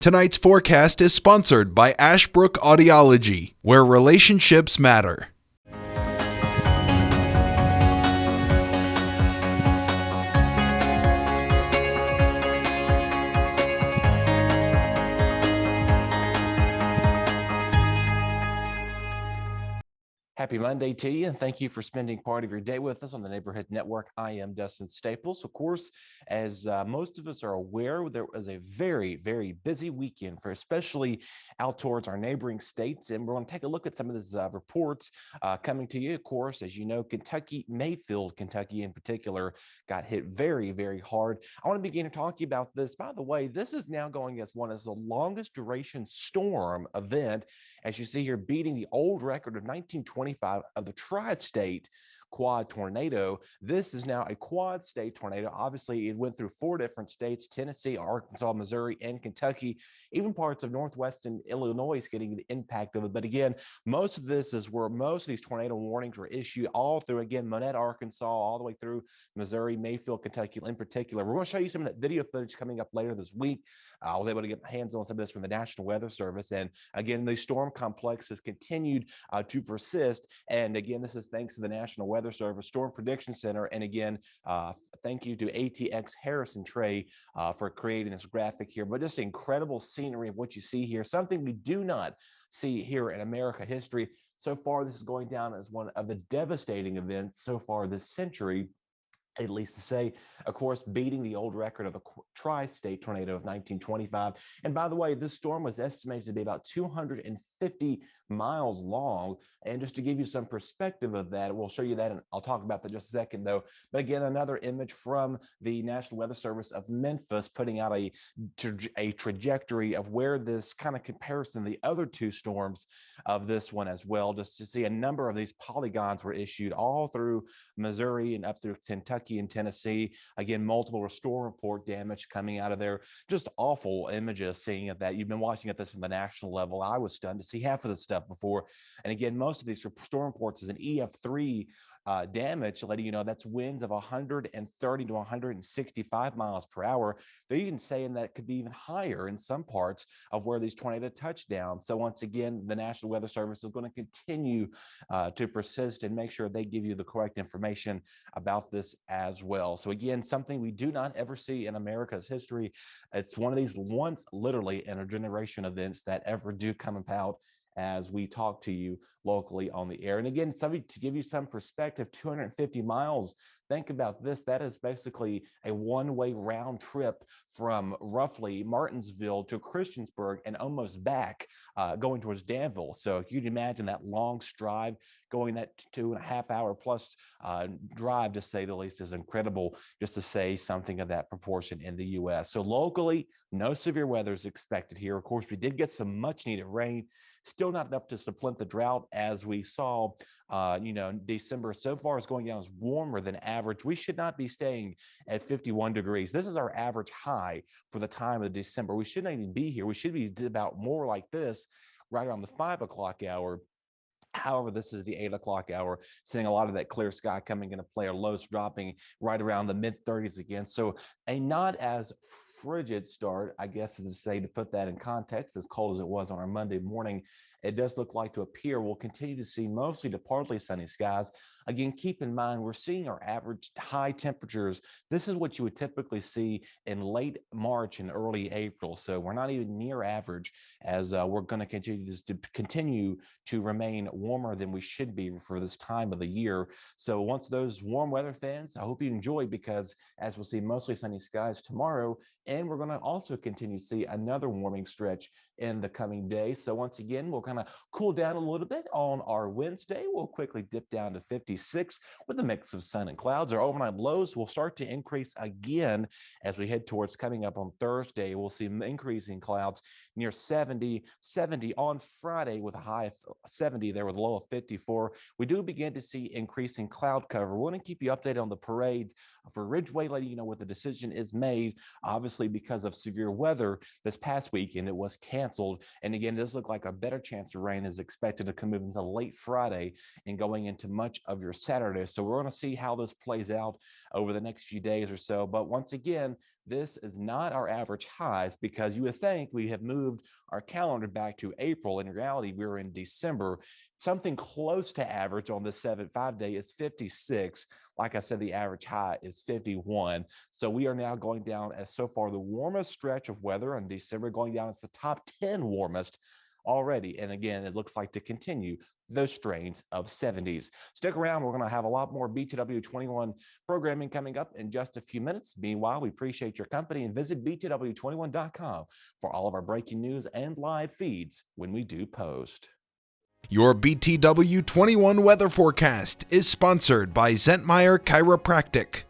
Tonight's forecast is sponsored by Ashbrook Audiology, where relationships matter. Happy Monday to you, and thank you for spending part of your day with us on the Neighborhood Network. I am Dustin Staples. Of course, as most of us are aware, there was a very, very busy weekend for especially out towards our neighboring states, and we're going to take a look at some of these reports coming to you. Of course, as you know, Kentucky, Mayfield, Kentucky in particular, got hit very, very hard. I want to begin to talk to you about this. By the way, this is now going as one of the longest duration storm event, as you see here, beating the old record of 1925 of the tri-state quad tornado. This is now a quad state tornado. Obviously, it went through 4 different states: Tennessee, Arkansas, Missouri, and Kentucky. Even parts of northwestern Illinois is getting the impact of it. But again, most of this is where most of these tornado warnings were issued all through, again, Monette, Arkansas, all the way through Missouri, Mayfield, Kentucky in particular. We're going to show you some of that video footage coming up later this week. I was able to get my hands on some of this from the National Weather Service. And again, the storm complex has continued to persist. And again, this is thanks to the National Weather Service Storm Prediction Center. And again, thank you to ATX Harrison Trey for creating this graphic here. But just incredible scenery of what you see here, something we do not see here in America history. So far, this is going down as one of the devastating events so far this century, at least to say, of course, beating the old record of the tri-state tornado of 1925. And by the way, this storm was estimated to be about 250 miles long. And just to give you some perspective of that, we'll show you that, and I'll talk about that in just a second, though. But again, another image from the National Weather Service of Memphis, putting out a trajectory of where this kind of comparison, the other 2 storms of this one as well, just to see a number of these polygons were issued all through Missouri and up through Kentucky and Tennessee. Again, multiple storm report damage coming out of there. Just awful images seeing at that. You've been watching at this from the national level. I was stunned to see half of this stuff before. And again, most of these storm reports is an EF3 damage, letting you know that's winds of 130 to 165 miles per hour. They're even saying that it could be even higher in some parts of where these tornado touch down. So once again, the National Weather Service is going to continue to persist and make sure they give you the correct information about this as well. So again, something we do not ever see in America's history. It's one of these once literally in a generation events that ever do come about as we talk to you locally on the air. And again, something to give you some perspective, 250 miles. Think about this. That is basically a one-way round trip from roughly Martinsville to Christiansburg and almost back, going towards Danville. So you'd imagine that long stride, going that 2.5 hour plus drive, to say the least, is incredible, just to say something of that proportion in the U.S. So locally, no severe weather is expected here. Of course, we did get some much needed rain. Still not enough to supplant the drought, as we saw, December so far is going down as warmer than average. We should not be staying at 51 degrees. This is our average high for the time of December. We shouldn't even be here. We should be about more like this right around the 5 o'clock hour. However, this is the 8 o'clock hour, seeing a lot of that clear sky coming into play. Our lows dropping right around the mid 30s again. So a not as frigid start, I guess, is to say, to put that in context, as cold as it was on our Monday morning. It does look like, to appear, we'll continue to see mostly to partly sunny skies. Again, keep in mind, we're seeing our average high temperatures. This is what you would typically see in late March and early April. So we're not even near average, as we're going to continue to remain warmer than we should be for this time of the year. So once those warm weather fans, I hope you enjoy, because as we'll see mostly sunny skies tomorrow, and we're going to also continue to see another warming stretch in the coming days. So once again, we'll kind of cool down a little bit on our Wednesday. We'll quickly dip down to 56 with a mix of sun and clouds. Our overnight lows will start to increase again as we head towards coming up on Thursday. We'll see increasing clouds near 70 on Friday with a high of 70 there with a low of 54. We do begin to see increasing cloud cover. We're going to keep you updated on the parades for Ridgeway, letting you know what the decision is made. Obviously, because of severe weather this past weekend, it was canceled. And again, it does look like a better chance chance of rain is expected to come into late Friday and going into much of your Saturday. So we're going to see how this plays out over the next few days or so. But once again, this is not our average highs, because you would think we have moved our calendar back to April. In reality, we're in December. Something close to average on this 5 day is 56. Like I said, the average high is 51. So we are now going down as so far the warmest stretch of weather in December, going down as the top 10 warmest already. And again, it looks like to continue those strains of 70s. Stick around. We're going to have a lot more BTW21 programming coming up in just a few minutes. Meanwhile, we appreciate your company, and visit BTW21.com for all of our breaking news and live feeds when we do post. Your BTW21 weather forecast is sponsored by Zentmeyer Chiropractic.